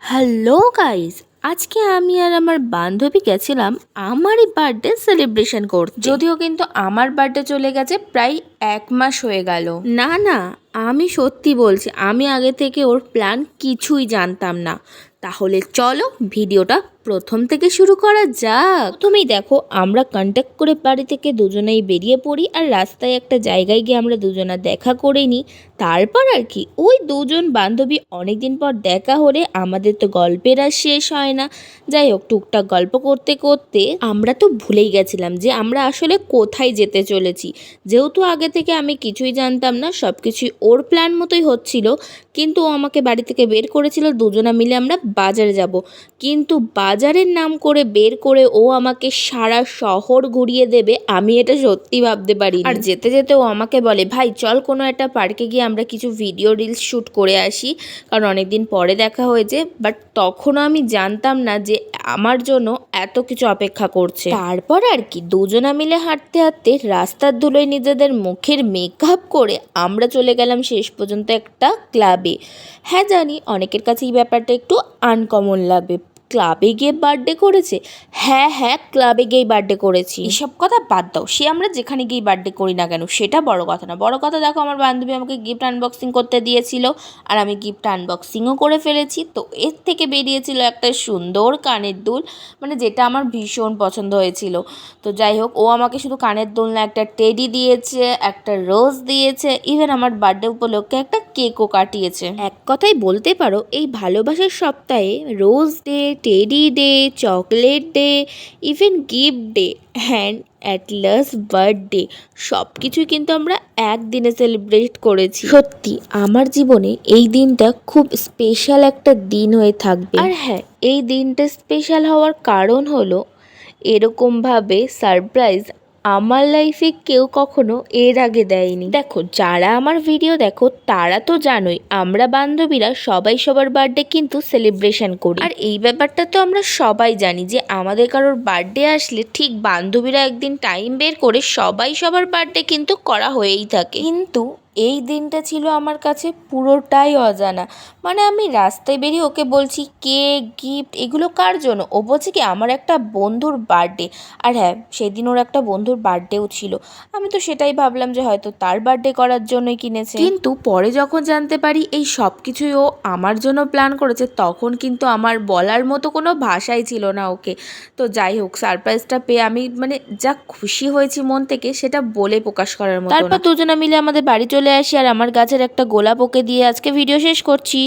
Hello guys, আজকে আমি আর আমার বান্ধবী গেছিলাম আমারই বার্থডে সেলিব্রেশন করতে। যদিও কিন্তু আমার বার্থডে চলে গেছে প্রায় 1 মাস হয়ে গেল। না না, আমি সত্যি বলছি, আমি আগে থেকে ওর প্ল্যান কিছুই জানতাম না। তাহলে চলো ভিডিওটা প্রথম থেকে শুরু করা যাক। প্রথমেই দেখো, আমরা কন্ট্যাক্ট করে বাড়ি থেকে দুজনেই বেরিয়ে পড়ি, আর রাস্তায় একটা জায়গায় গিয়ে আমরা দুজনা দেখা করে নিই। তারপর আর কি, ওই দুজন বান্ধবী অনেকদিন পর দেখা হলে আমাদের তো গল্পের আর শেষ হয় না। যাই হোক, টুকটাক গল্প করতে করতে আমরা তো ভুলেই গেছিলাম যে আমরা আসলে কোথায় যেতে চলেছি। যেহেতু আগে থেকে আমি কিছুই জানতাম না, সব কিছুই ওর প্ল্যান মতোই হচ্ছিল। কিন্তু ও আমাকে বাড়ি থেকে বের করেছিল দুজনা মিলে আমরা বাজারে যাব। কিন্তু বাজারের নাম করে বের করে ও আমাকে সারা শহর ঘুরিয়ে দেবে, আমি এটা সত্যি ভাবতে পারি। আর যেতে যেতে ও আমাকে বলে, ভাই চল কোনো একটা পার্কে গিয়ে আমরা কিছু ভিডিও রিলস শ্যুট করে আসি, কারণ অনেকদিন পরে দেখা হয়েছে। বাট তখনও আমি জানতাম না যে আমার জন্য এত কিছু অপেক্ষা করছে। তারপর আর কি, দুজনা মিলে হাঁটতে হাঁটতে রাস্তার ধুলোয় নিজেদের মুখের মেকআপ করে আমরা চলে গেলাম শেষ পর্যন্ত একটা ক্লাবে। হ্যাঁ জানি অনেকের কাছে এই ব্যাপারটা একটু আনকমন লাগবে, ক্লাবে গিয়ে বার্থডে করেছে। হ্যাঁ হ্যাঁ, ক্লাবে গিয়েই বার্থডে করেছি। এসব কথা বাদ দাও, সে আমরা যেখানে গিয়ে বার্থডে করি না কেন সেটা বড় কথা না। বড় কথা দেখো, আমার বান্ধবী আমাকে গিফট আনবক্সিং করতে দিয়েছিল, আর আমি গিফট আনবক্সিংও করে ফেলেছি। তো এর থেকে বেরিয়েছিল একটা সুন্দর কানের দুল, মানে যেটা আমার ভীষণ পছন্দ হয়েছিল। তো যাই হোক, ও আমাকে শুধু কানের দুল না, একটা টেডি দিয়েছে, একটা রোজ দিয়েছে, ইভেন আমার বার্থডে উপলক্ষে একটা কেকও কাটিয়েছে। এক কথাই বলতে পারো, এই ভালোবাসার সপ্তাহে rose day, teddy day, chocolate day, even gift day and at last birthday, সব কিছুই কিন্তু আমরা একদিনে সেলিব্রেট করেছি। সত্যি আমার জীবনে এই দিনটা খুব স্পেশাল একটা দিন হয়ে থাকবে। আর হ্যাঁ, এই দিনটা স্পেশাল হওয়ার কারণ হলো, এরকমভাবে সারপ্রাইজ আমার লাইফে কেউ কখনো এর আগে দেয়নি। দেখো, যারা আমার ভিডিও দেখো তারা তো জানোই আমরা বান্ধবীরা সবাই সবার বার্থডে কিন্তু সেলিব্রেশন করি। আর এই ব্যাপারটা তো আমরা সবাই জানি যে আমাদের কারোর বার্থডে আসলে ঠিক বান্ধবীরা একদিন টাইম বের করে সবাই সবার বার্থডে কিন্তু করা হয়েই থাকে। কিন্তু এই দিনটা ছিল আমার কাছে পুরোটাই অজানা। মানে আমি রাস্তায় বেরিয়ে ওকে বলছি কেক, গিফট এগুলো কার জন্য? ও বলছে কি আমার একটা বন্ধুর বার্থডে। আর হ্যাঁ, সেদিন ওর একটা বন্ধুর বার্থডেও ছিল। আমি তো সেটাই ভাবলাম যে হয়তো তার বার্থডে করার জন্যই কিনেছে। কিন্তু পরে যখন জানতে পারি এই সব কিছুই ও আমার জন্য প্ল্যান করেছে, তখন কিন্তু আমার বলার মতো কোনো ভাষাই ছিল না ওকে। তো যাই হোক, সারপ্রাইজটা পেয়ে আমি মানে যা খুশি হয়েছি মন থেকে, সেটা বলে প্রকাশ করার মতো না। তারপর দুজনে মিলে আমাদের বাড়ি চলে আসি, আর আমার গাছের একটা গোলাপ ওকে দিয়ে আজকে ভিডিও শেষ করছি।